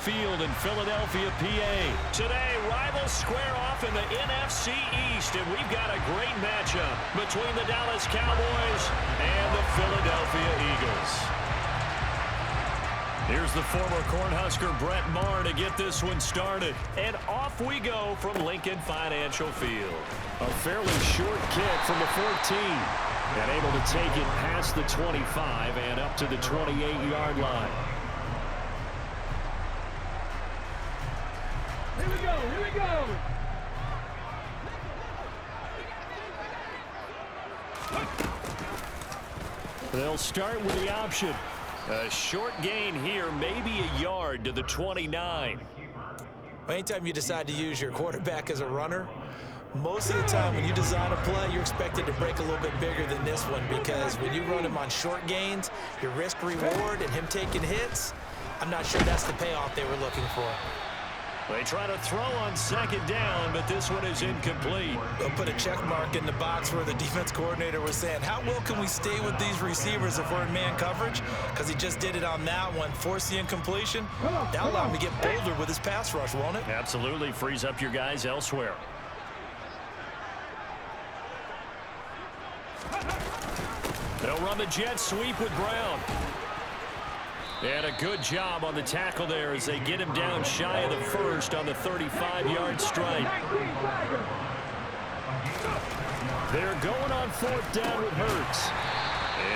Field in Philadelphia, PA. Today, rivals square off in the NFC East, and we've got a great matchup between the Dallas Cowboys and the Philadelphia Eagles. Here's the former Cornhusker Brett Maher to get this one started. And off we go from Lincoln Financial Field. A fairly short kick from the 14. And able to take it past the 25 and up to the 28-yard line. Here we go, here we go. They'll start with the option. A short gain here, maybe a yard to the 29. Anytime you decide to use your quarterback as a runner, most of the time when you design a play, you're expected to break a little bit bigger than this one, because when you run him on short gains, your risk reward and him taking hits, I'm not sure that's the payoff they were looking for. They try to throw on second down, but this one is incomplete. They'll put a check mark in the box where the defense coordinator was saying, how well can we stay with these receivers if we're in man coverage? Because he just did it on that one, force the incompletion. That'll allow him to get bolder with his pass rush, won't it? Absolutely, frees up your guys elsewhere. They'll run the jet sweep with Brown. And a good job on the tackle there as they get him down shy of the first on the 35-yard strike. They're going on fourth down with Hurts.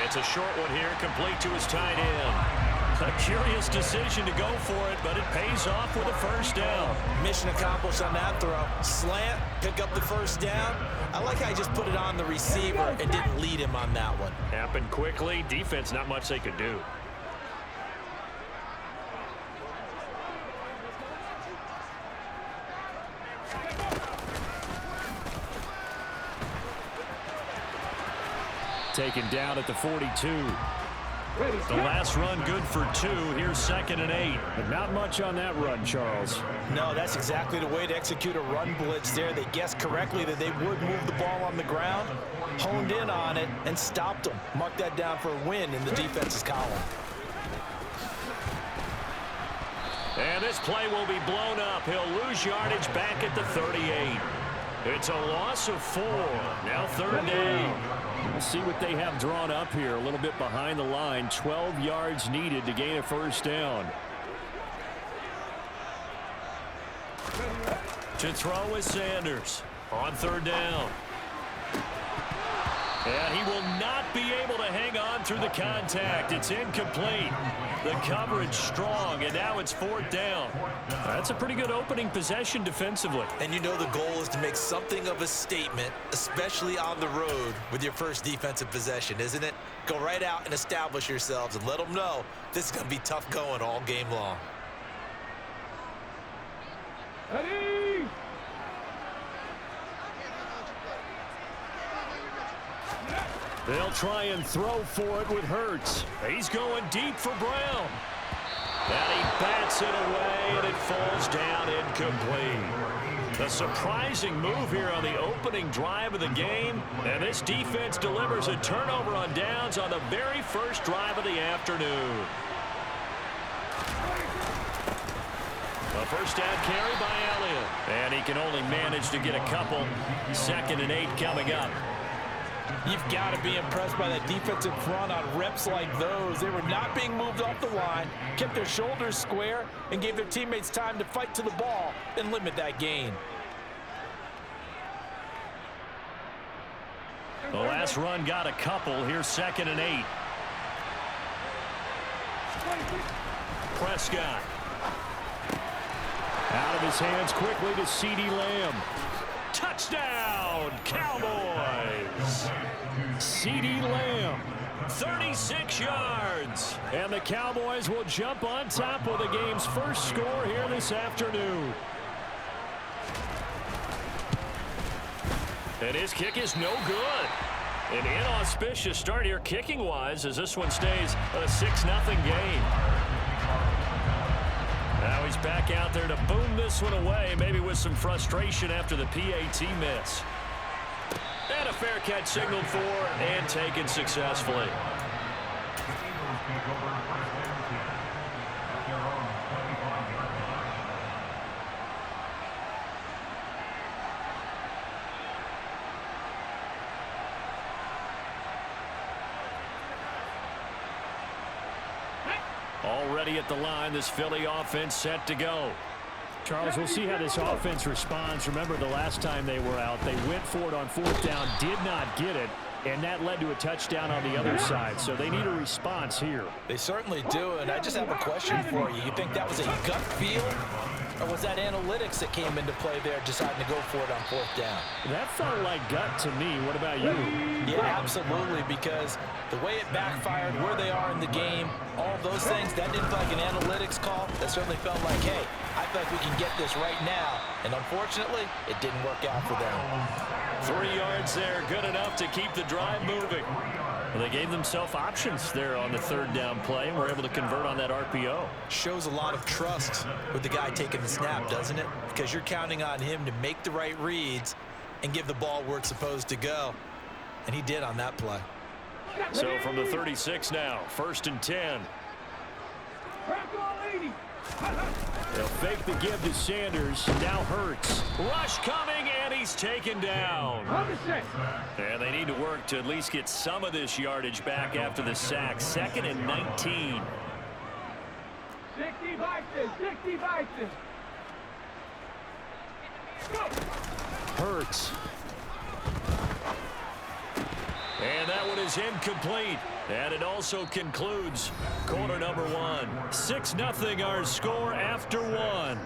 It's a short one here, complete to his tight end. A curious decision to go for it, but it pays off with a first down. Mission accomplished on that throw. Slant, pick up the first down. I like how he just put it on the receiver and didn't lead him on that one. Happened quickly. Defense, not much they could do. Taken down at the 42. The last run good for 2. Here's 2nd and 8. But not much on that run, Charles. No, that's exactly the way to execute a run blitz there. They guessed correctly that they would move the ball on the ground, honed in on it, and stopped them. Mark that down for a win in the defense's column. And this play will be blown up. He'll lose yardage back at the 38. It's a loss of 4. Now 3rd down. We'll see what they have drawn up here. A little bit behind the line. 12 yards needed to gain a first down. To throw is Sanders on 3rd down. And he will not be able to hang on through the contact. It's incomplete. The coverage strong, and now it's 4th down. That's a pretty good opening possession defensively. And you know the goal is to make something of a statement, especially on the road with your first defensive possession, isn't it? Go right out and establish yourselves and let them know this is going to be tough going all game long. Ready? They'll try and throw for it with Hurts. He's going deep for Brown. And he bats it away, and it falls down incomplete. A surprising move here on the opening drive of the game. And this defense delivers a turnover on downs on the very first drive of the afternoon. A first down carry by Elliott. And he can only manage to get a couple. 2nd and 8 coming up. You've got to be impressed by that defensive front on reps like those. They were not being moved off the line, kept their shoulders square, and gave their teammates time to fight to the ball and limit that gain. The last run got a couple. Here's 2nd and 8. Prescott. Out of his hands quickly to CeeDee Lamb. Touchdown, Cowboys! CeeDee Lamb, 36 yards. And the Cowboys will jump on top of the game's first score here this afternoon. And his kick is no good. An inauspicious start here kicking-wise as this one stays a 6-0 game. Now he's back out there to boom this one away, maybe with some frustration after the PAT miss. And a fair catch signaled for and taken successfully. ready at the line. This Philly offense set to go. Charles, we'll see how this offense responds. Remember, the last time they were out, they went for it on fourth down, did not get it, and that led to a touchdown on the other side. So they need a response here. They certainly do, and I just have a question for you. You think that was a gut feel, or was that analytics that came into play there deciding to go for it on fourth down? That felt like gut to me. What about you? Yeah, absolutely, because the way it backfired, where they are in the game, all those things, that didn't feel like an analytics call. That certainly felt like, hey, I feel like we can get this right now. And unfortunately, it didn't work out for them. 3 yards there, good enough to keep the drive moving. Well, they gave themselves options there on the third down play and were able to convert on that RPO. Shows a lot of trust with the guy taking the snap, doesn't it? Because you're counting on him to make the right reads and give the ball where it's supposed to go. And he did on that play. So from the 36 now, 1st and 10. They'll fake the give to Sanders. Now Hurts. Rush coming, and he's taken down. And they need to work to at least get some of this yardage back after the sack. 2nd and 19. 65. Hurts. And that one is incomplete. And it also concludes quarter number 1. 6-0 our score after 1.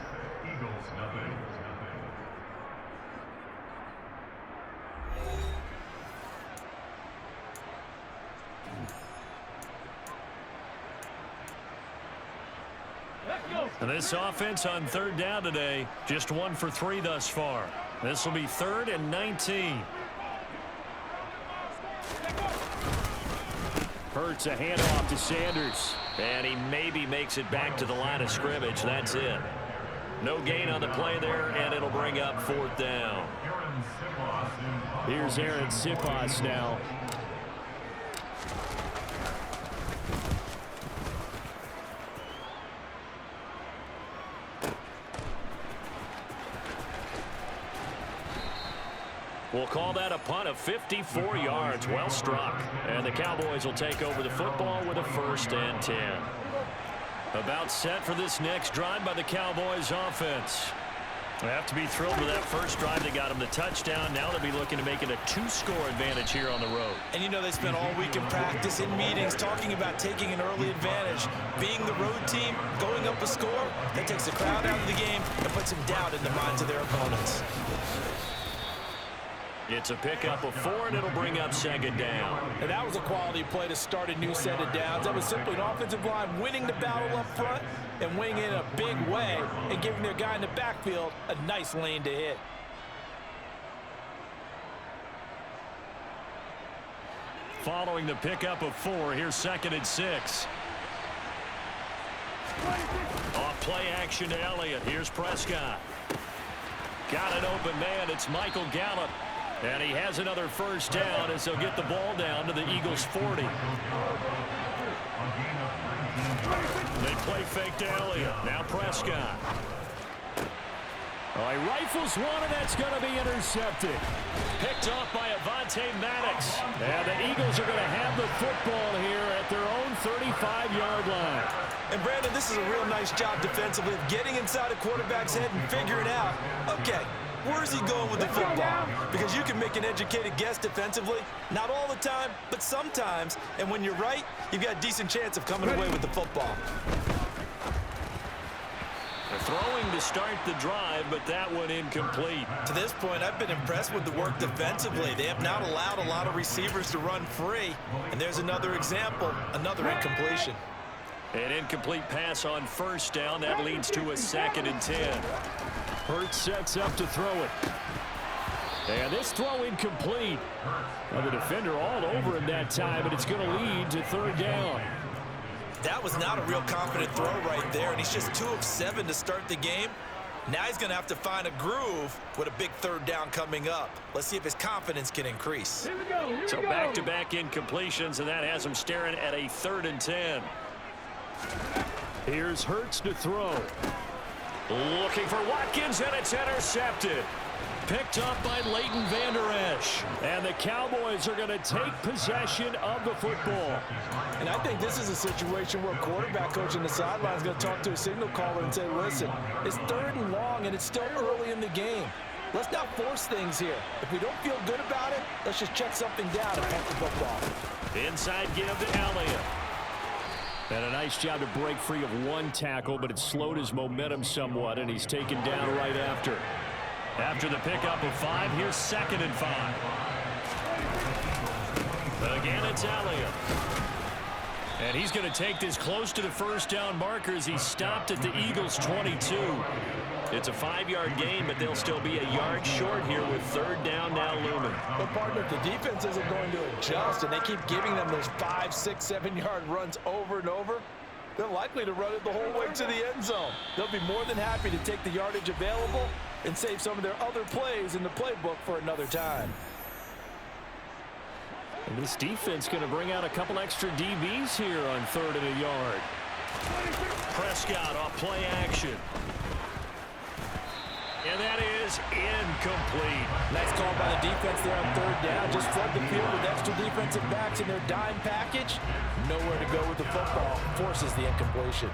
And this offense on third down today, just 1 for 3 thus far. This will be 3rd and 19. Hurts a handoff to Sanders. And he maybe makes it back to the line of scrimmage. That's it. No gain on the play there, and it'll bring up 4th down. Here's Aaron Sipas now. We'll call that a punt of 54 yards. Well struck. And the Cowboys will take over the football with a 1st and 10. About set for this next drive by the Cowboys offense. They have to be thrilled with that first drive that got them the touchdown. Now they'll be looking to make it a 2-score advantage here on the road. And you know, they spent all week in practice, in meetings, talking about taking an early advantage. Being the road team, going up a score, that takes the crowd out of the game and puts them down in the minds of their opponents. It's a pickup of 4, and it'll bring up 2nd down. And that was a quality play to start a new set of downs. That was simply an offensive line winning the battle up front and winning in a big way and giving their guy in the backfield a nice lane to hit. Following the pickup of 4, here's 2nd and 6. Off play action to Elliott. Here's Prescott. Got an open man. It's Michael Gallup. And he has another 1st down as they'll get the ball down to the Eagles' 40. They play fake to Elliott. Now Prescott. Oh, he rifles one, and that's going to be intercepted. Picked off by Avonte Maddox. And the Eagles are going to have the football here at their own 35-yard line. And, Brandon, this is a real nice job defensively of getting inside a quarterback's head and figuring out, okay, where's he going with the football? Because you can make an educated guess defensively. Not all the time, but sometimes. And when you're right, you've got a decent chance of coming away with the football. They're throwing to start the drive, but that one incomplete. To this point, I've been impressed with the work defensively. They have not allowed a lot of receivers to run free. And there's another example, another incompletion. An incomplete pass on 1st down. That leads to a 2nd and 10. Hurts sets up to throw it. And this throw incomplete. Well, the defender all over him that time, but it's going to lead to 3rd down. That was not a real confident throw right there, and he's just 2 of 7 to start the game. Now he's going to have to find a groove with a big 3rd down coming up. Let's see if his confidence can increase. Here we go. So back-to-back incompletions, and that has him staring at a 3rd and 10. Here's Hurts to throw. Looking for Watkins, and it's intercepted. picked up by Leighton Vander Esch. And the Cowboys are going to take possession of the football. And I think this is a situation where a quarterback coach on the sideline is going to talk to a signal caller and say, listen, it's 3rd and long, and it's still early in the game. Let's not force things here. If we don't feel good about it, let's just check something down and punt the football. Inside give to Elliott. And a nice job to break free of one tackle, but it slowed his momentum somewhat, and he's taken down right after. After the pickup of 5, here's 2nd and 5. Again, it's Elliott. And he's going to take this close to the first down marker as he stopped at the Eagles' 22. It's a 5-yard gain, but they'll still be a yard short here with 3rd down now looming. But, partner, if the defense isn't going to adjust and they keep giving them those 5, 6, 7-yard runs over and over, they're likely to run it the whole way to the end zone. They'll be more than happy to take the yardage available and save some of their other plays in the playbook for another time. And this defense going to bring out a couple extra DBs here on 3rd and a yard. Prescott off play action. And that is incomplete. Nice call by the defense there on 3rd down. Just flood the field with extra defensive backs in their dime package. Nowhere to go with the football. Forces the incompletion.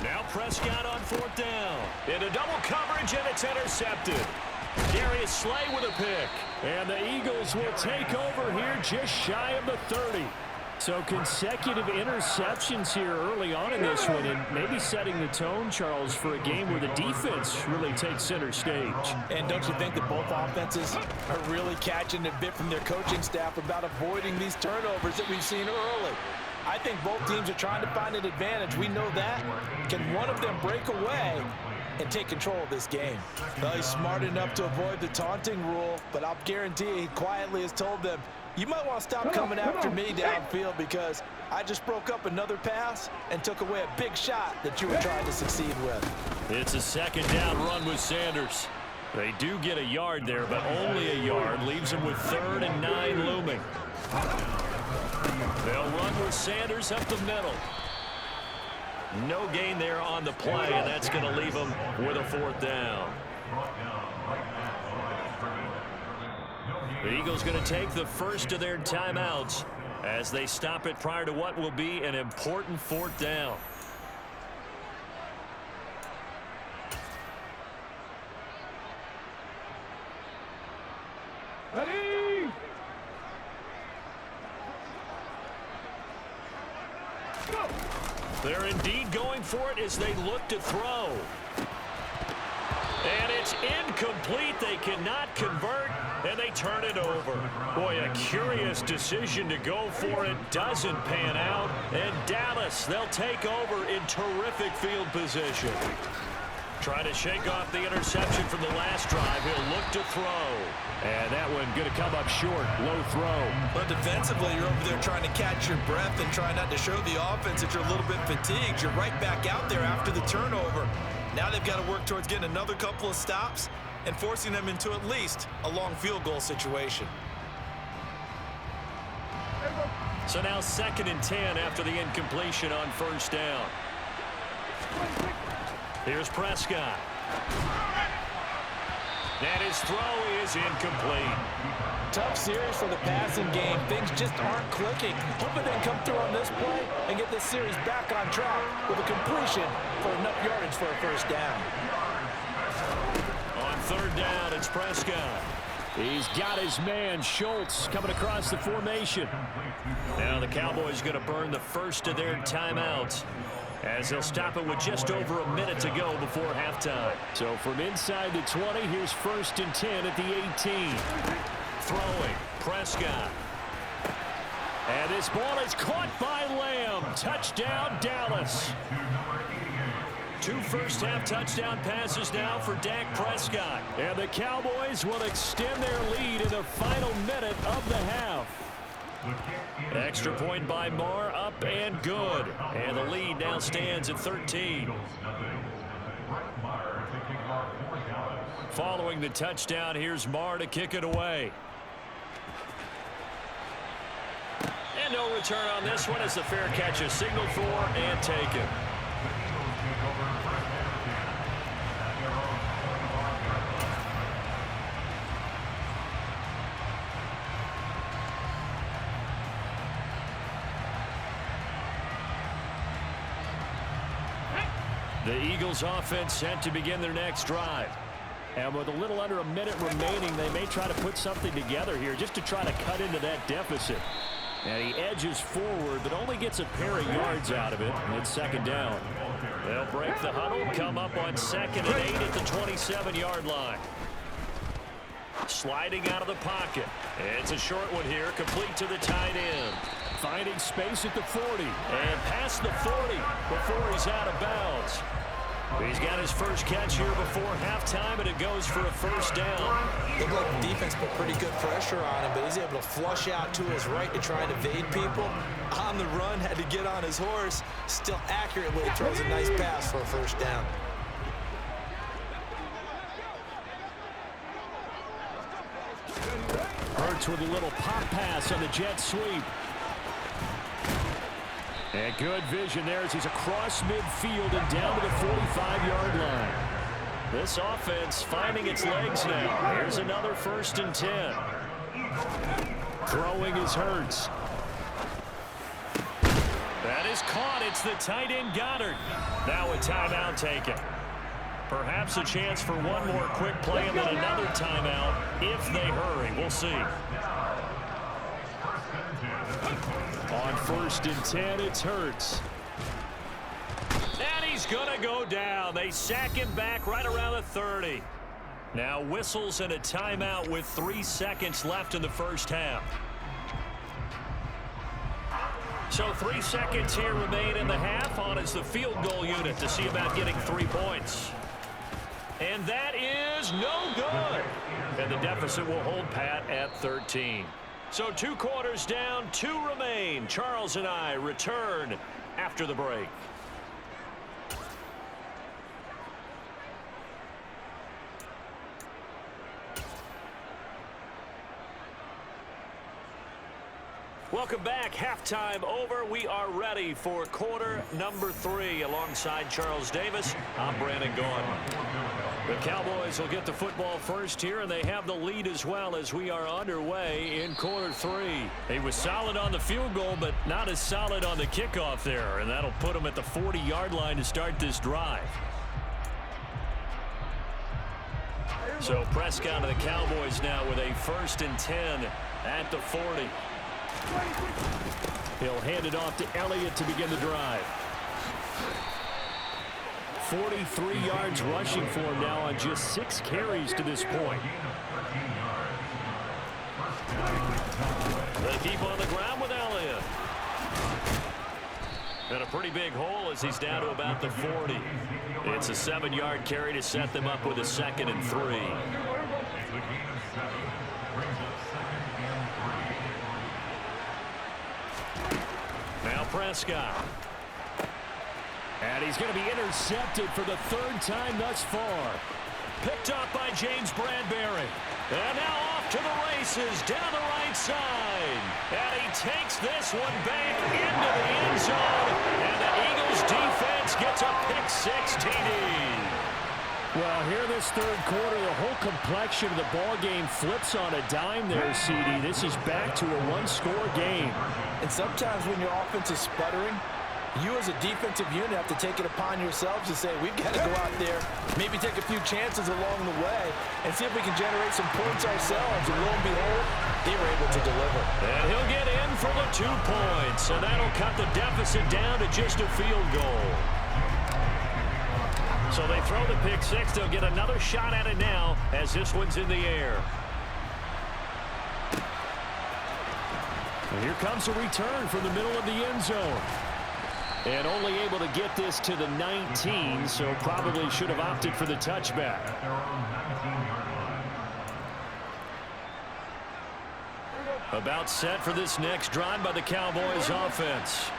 Now Prescott on 4th down. Into double coverage, and it's intercepted. Darius Slay with a pick. And the Eagles will take over here just shy of the 30. So consecutive interceptions here early on in this one, and maybe setting the tone, Charles, for a game where the defense really takes center stage. And don't you think that both offenses are really catching a bit from their coaching staff about avoiding these turnovers that we've seen early? I think both teams are trying to find an advantage. We know that. Can one of them break away and take control of this game? Well, he's smart enough to avoid the taunting rule, but I'll guarantee he quietly has told them, you might want to stop coming after me downfield because I just broke up another pass and took away a big shot that you were trying to succeed with. It's a 2nd down run with Sanders. They do get a yard there, but only a yard. Leaves them with 3rd and 9 looming. They'll run with Sanders up the middle. No gain there on the play, and that's going to leave them with a 4th down. The Eagles going to take the first of their timeouts as they stop it prior to what will be an important 4th down. Ready? Go! They're indeed going for it as they look to throw. And it's incomplete. They cannot convert, and they turn it over. Boy, a curious decision to go for it. Doesn't pan out. And Dallas, they'll take over in terrific field position. Trying to shake off the interception from the last drive. He'll look to throw. And that one going to come up short. Low throw. But defensively, you're over there trying to catch your breath and try not to show the offense that you're a little bit fatigued. You're right back out there after the turnover. Now they've got to work towards getting another couple of stops and forcing them into at least a long field goal situation. So now 2nd and 10 after the incompletion on 1st down. Here's Prescott. And his throw is incomplete. Tough series for the passing game. Things just aren't clicking. Hoping they can come through on this play and get this series back on track with a completion for enough yardage for a 1st down. On 3rd down, it's Prescott. He's got his man, Schultz, coming across the formation. Now the Cowboys going to burn the first of their timeouts as they'll stop it with just over a minute to go before halftime. So from inside the 20, here's 1st and 10 at the 18. Throwing, Prescott. And this ball is caught by Lamb. Touchdown, Dallas. 2 first-half touchdown passes now for Dak Prescott. And the Cowboys will extend their lead in the final minute of the half. Extra point by Marr, up and good. And the lead now stands at 13. Following the touchdown, here's Marr to kick it away. And no return on this one as the fair catch is signaled for and taken. The Eagles offense set to begin their next drive. And with a little under a minute remaining, they may try to put something together here just to try to cut into that deficit. And he edges forward, but only gets a pair of yards out of it, and it's second down. They'll break the huddle, come up on 2nd and 8 at the 27-yard line. Sliding out of the pocket. It's a short one here, complete to the tight end. Finding space at the 40, and past the 40 before he's out of bounds. He's got his first catch here before halftime, and it goes for a first down. Looked like the defense put pretty good pressure on him, but he's able to flush out to his right to try and evade people. On the run, had to get on his horse. Still accurately throws a nice pass for a first down. Hurts with a little pop pass on the jet sweep. And good vision there as he's across midfield and down to the 45-yard line. This offense finding its legs now. Here's another 1st and 10. Throwing is Hurts. That is caught. It's the tight end Goddard. Now a timeout taken. Perhaps a chance for one more quick play and then another timeout if they hurry. We'll see. On 1st and 10, it's Hurts. And he's going to go down. They sack him back right around the 30. Now whistles and a timeout with 3 seconds left in the first half. So 3 seconds here remain in the half. On is the field goal unit to see about getting 3 points. And that is no good. And the deficit will hold pat at 13. So 2 quarters down, 2 remain. Charles and I return after the break. Welcome back. Halftime over. We are ready for quarter number 3. Alongside Charles Davis, I'm Brandon Gaughan. The Cowboys will get the football first here, and they have the lead as well as we are underway in quarter 3. He was solid on the field goal, but not as solid on the kickoff there, and that'll put him at the 40-yard line to start this drive. So Prescott of the Cowboys now with a 1st and 10 at the 40. He'll hand it off to Elliott to begin the drive. 43 yards rushing for him now on just 6 carries to this point. They keep on the ground with Elliott. And a pretty big hole as he's down to about the 40. It's a 7-yard carry to set them up with a 2nd and 3. Now Prescott. And he's going to be intercepted for the 3rd time thus far. Picked up by James Bradbury. And now off to the races down the right side. And he takes this one back into the end zone. And the Eagles defense gets a pick-6 TD. Well, here this 3rd quarter, the whole complexion of the ball game flips on a dime there, CD. This is back to a 1-score game. And sometimes when your offense is sputtering, you as a defensive unit have to take it upon yourselves to say, we've got to go out there, maybe take a few chances along the way, and see if we can generate some points ourselves. And lo and behold, they were able to deliver. And he'll get in for the 2 points. And that'll cut the deficit down to just a field goal. So they throw the pick-6. They'll get another shot at it now as this one's in the air. And here comes a return from the middle of the end zone. And only able to get this to the 19, so probably should have opted for the touchback. About set for this next drive by the Cowboys offense.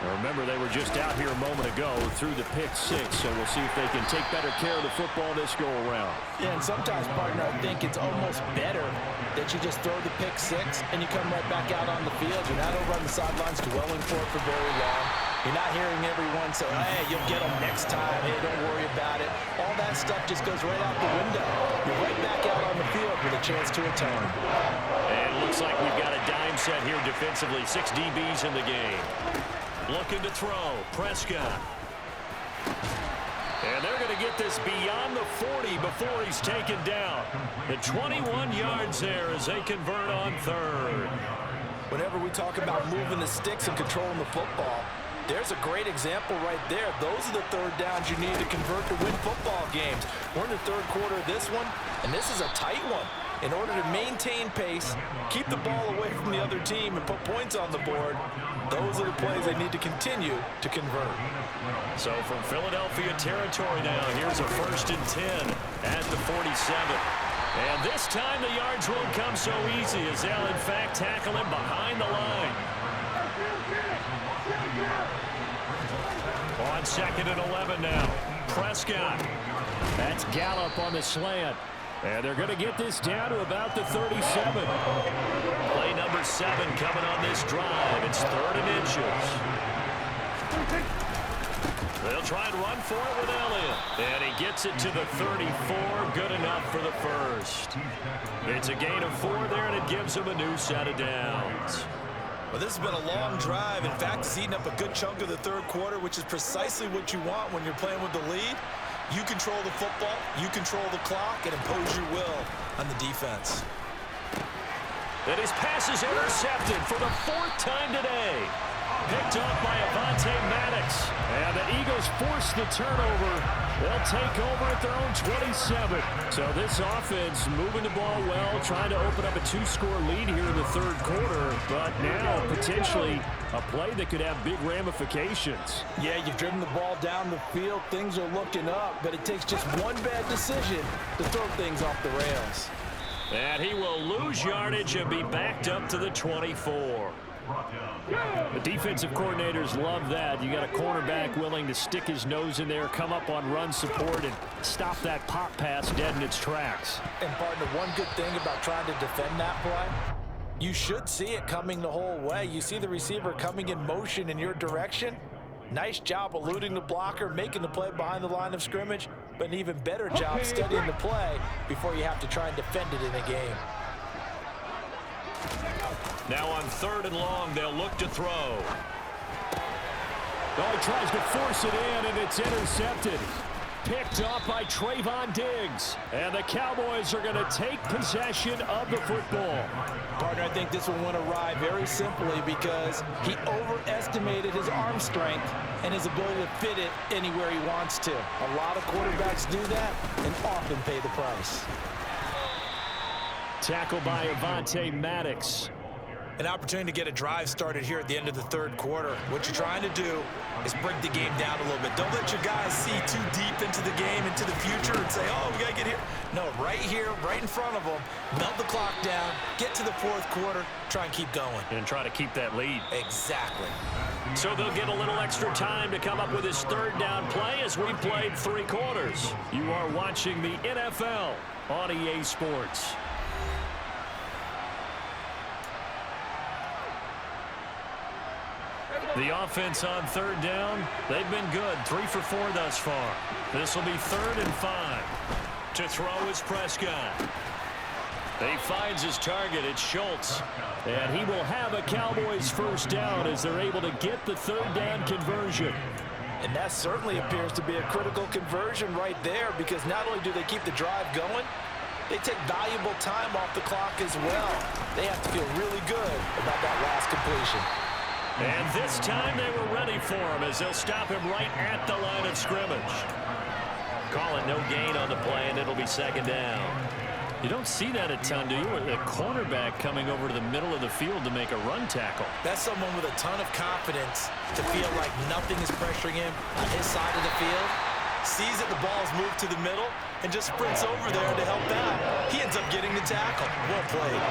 Now remember, they were just out here a moment ago through the pick-6, so we'll see if they can take better care of the football this go-around. Yeah, and sometimes, partner, I think it's almost better that you just throw the pick six and you come right back out on the field. You're not over on the sidelines dwelling for it for very long. You're not hearing everyone say, hey, you'll get them next time. Hey, don't worry about it. All that stuff just goes right out the window. You're right back out on the field with a chance to atone. And it looks like we've got a dime set here defensively. 6 DBs in the game. Looking to throw. Prescott. And they're going to get this beyond the 40 before he's taken down. The 21 yards there as they convert on third. Whenever we talk about moving the sticks and controlling the football, there's a great example right there. Those are the third downs you need to convert to win football games. We're in the third quarter of this one, and this is a tight one. In order to maintain pace, keep the ball away from the other team, and put points on the board, those are the plays they need to continue to convert. So from Philadelphia territory now, here's a 1st and 10 at the 47. And this time the yards won't come so easy as they'll in fact tackle him behind the line. On 2nd and 11 now. Prescott. That's Gallup on the slant. And they're going to get this down to about the 37. Play number 7 coming on this drive. It's 3rd and inches. They'll try and run for it with Elliott. And he gets it to the 34. Good enough for the first. It's a gain of 4 there, and it gives him a new set of downs. Well, this has been a long drive. In fact, it's eaten up a good chunk of the third quarter, which is precisely what you want when you're playing with the lead. You control the football, you control the clock, and impose your will on the defense. And his pass is intercepted for the 4th time today. Picked up by Avonte Maddox. And the Eagles force the turnover. They'll take over at their own 27. So this offense moving the ball well, trying to open up a 2-score lead here in the third quarter. But now potentially a play that could have big ramifications. Yeah, you've driven the ball down the field. Things are looking up, but it takes just one bad decision to throw things off the rails. And he will lose yardage and be backed up to the 24. The defensive coordinators love that. You got a cornerback willing to stick his nose in there, come up on run support, and stop that pop pass dead in its tracks. And partner, one good thing about trying to defend that play, you should see it coming the whole way. You see the receiver coming in motion in your direction. Nice job eluding the blocker, making the play behind the line of scrimmage, but an even better job studying the play before you have to try and defend it in a game. Now on 3rd and long, they'll look to throw. Oh, he tries to force it in, and it's intercepted. Picked up by Trayvon Diggs. And the Cowboys are going to take possession of the football. Partner, I think this one went awry very simply because he overestimated his arm strength and his ability to fit it anywhere he wants to. A lot of quarterbacks do that and often pay the price. Tackled by Avonte Maddox. An opportunity to get a drive started here at the end of the third quarter. What you're trying to do is break the game down a little bit. Don't let your guys see too deep into the game, into the future, and say, oh, we got to get here. No, right here, right in front of them, melt the clock down, get to the fourth quarter, try and keep going. And try to keep that lead. Exactly. So they'll get a little extra time to come up with his 3rd down play as we played 3 quarters. You are watching the NFL on EA Sports. The offense on 3rd down, they've been good. 3 for 4 thus far. This will be 3rd and 5. To throw is Prescott. He finds his target. It's Schultz. And he will have a Cowboys 1st down as they're able to get the 3rd down conversion. And that certainly appears to be a critical conversion right there because not only do they keep the drive going, they take valuable time off the clock as well. They have to feel really good about that last completion. And this time they were ready for him as they'll stop him right at the line of scrimmage. Call it no gain on the play, and it'll be 2nd down. You don't see that a ton, do you? With a cornerback coming over to the middle of the field to make a run tackle. That's someone with a ton of confidence to feel like nothing is pressuring him on his side of the field. Sees that the ball is moved to the middle and just sprints over there to help out. He ends up getting the tackle. Well played.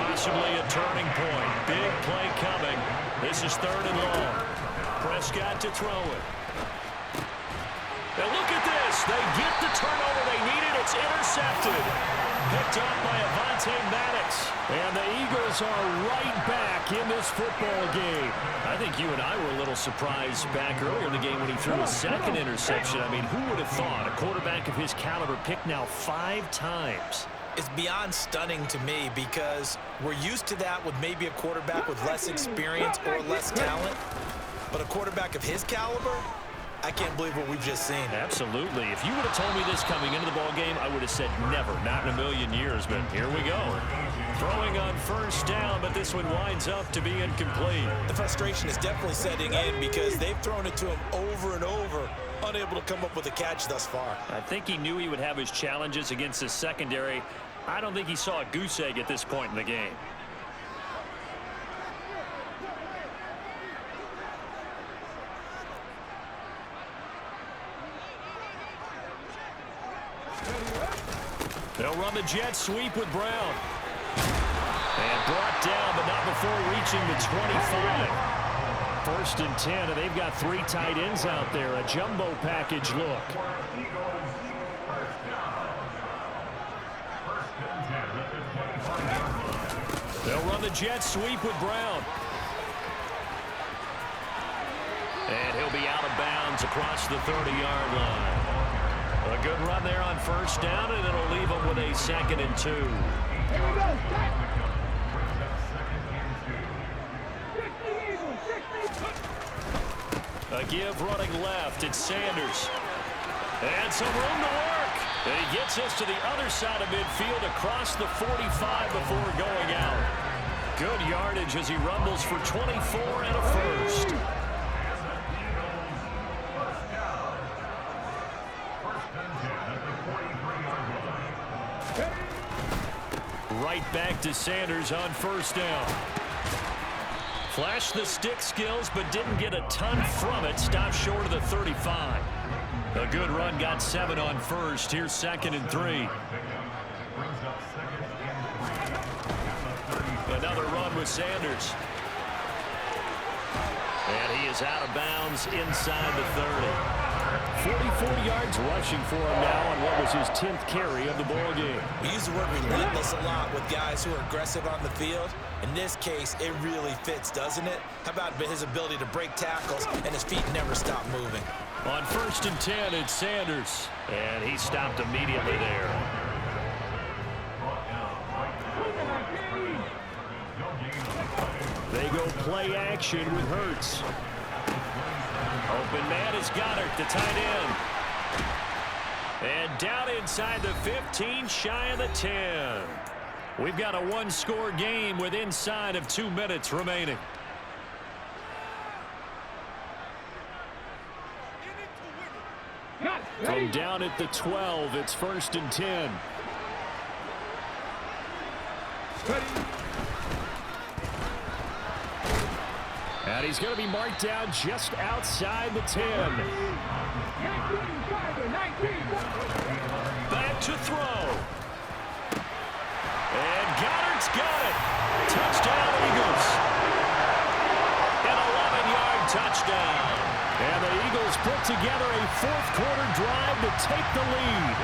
Possibly a turning point. Big play coming. This is 3rd and long. Prescott to throw it. And look at this. They get the turnover they needed. It's intercepted. Picked picked up by Avonte Maddox. And the Eagles are right back in this football game. I think you and I were a little surprised back earlier in the game when he threw a second interception. I mean, who would have thought a quarterback of his caliber picked now 5 times? It's beyond stunning to me because we're used to that with maybe a quarterback with less experience or less talent. But a quarterback of his caliber, I can't believe what we've just seen. Absolutely. If you would have told me this coming into the ball game, I would have said never, not in a million years. But here we go. Throwing on first down, but this one winds up to be incomplete. The frustration is definitely setting in because they've thrown it to him over and over, unable to come up with a catch thus far. I think he knew he would have his challenges against his secondary. I don't think he saw a goose egg at this point in the game. They'll run the jet sweep with Brown. And brought down, but not before reaching the 25. 1st and 10, and they've got 3 tight ends out there. A jumbo package look. They'll run the jet sweep with Brown. And he'll be out of bounds across the 30-yard line. A good run there on first down, and it'll leave them with a 2nd and 2. A give running left. It's Sanders. And some room to work. And he gets us to the other side of midfield across the 45 before going out. Good yardage as he rumbles for 24 and a first. Right back to Sanders on first down. Flashed the stick skills, but didn't get a ton from it. Stopped short of the 35. A good run, got 7 on first. Here's 2nd and 3. Another run with Sanders. And he is out of bounds inside the 30. 44 yards rushing for him now on what was his 10th carry of the ball game. We use the word relentless a lot with guys who are aggressive on the field. In this case, it really fits, doesn't it? How about his ability to break tackles and his feet never stop moving? On 1st and 10, it's Sanders. And he stopped immediately there. They go play action with Hurts. Open man is Goddard, the tight end. And down inside the 15, shy of the 10. We've got a 1-score game with inside of 2 minutes remaining. From down at the 12, it's 1st and 10. And he's going to be marked down just outside the 10. Back to throw. And Goddard's got it. Touchdown, Eagles. An 11-yard touchdown. And the Eagles put together a 4th-quarter drive to take the lead.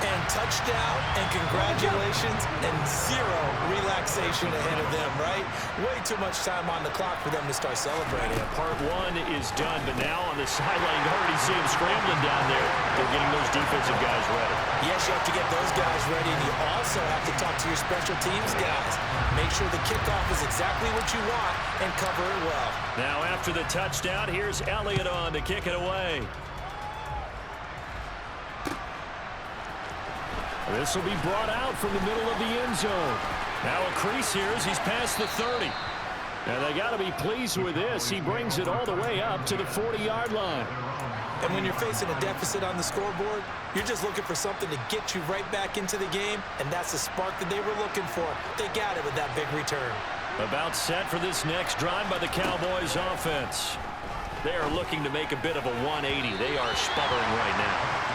And touchdown, and congratulations, and 0 relaxation ahead of them, right? Way too much time on the clock for them to start celebrating. Yeah, part 1 is done, but now on the sideline, you already see them scrambling down there. They're getting those defensive guys ready. Yes, you have to get those guys ready, and you also have to talk to your special teams guys. Make sure the kickoff is exactly what you want and cover it well. Now after the touchdown, here's Elliott on to kick it away. This will be brought out from the middle of the end zone. Now a crease here as he's past the 30. And they got to be pleased with this. He brings it all the way up to the 40-yard line. And when you're facing a deficit on the scoreboard, you're just looking for something to get you right back into the game, and that's the spark that they were looking for. They got it with that big return. About set for this next drive by the Cowboys offense. They are looking to make a bit of a 180. They are sputtering right now.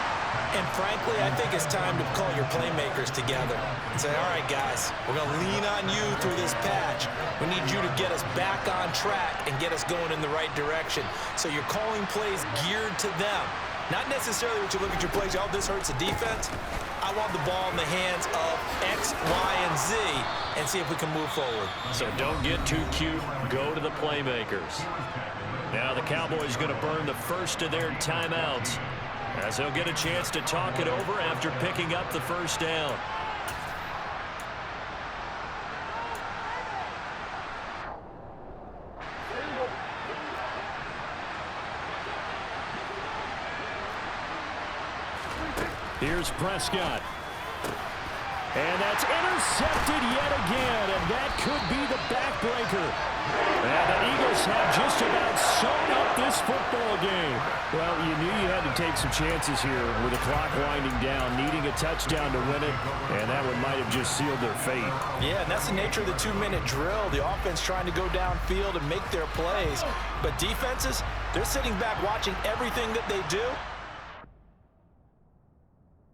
And frankly, I think it's time to call your playmakers together and say, all right, guys, we're going to lean on you through this patch. We need you to get us back on track and get us going in the right direction. So you're calling plays geared to them. Not necessarily what you look at your plays, oh, this hurts the defense. I want the ball in the hands of X, Y, and Z and see if we can move forward. So don't get too cute. Go to the playmakers. Now the Cowboys going to burn the first of their timeouts as they'll get a chance to talk it over after picking up the first down. Here's Prescott. And that's intercepted yet again, and that could be the backbreaker. And the Eagles have just about sewn up this football game. Well, you knew you had to take some chances here with the clock winding down, needing a touchdown to win it, and that one might have just sealed their fate. Yeah, and that's the nature of the 2-minute drill. The offense trying to go downfield and make their plays. But defenses, they're sitting back watching everything that they do,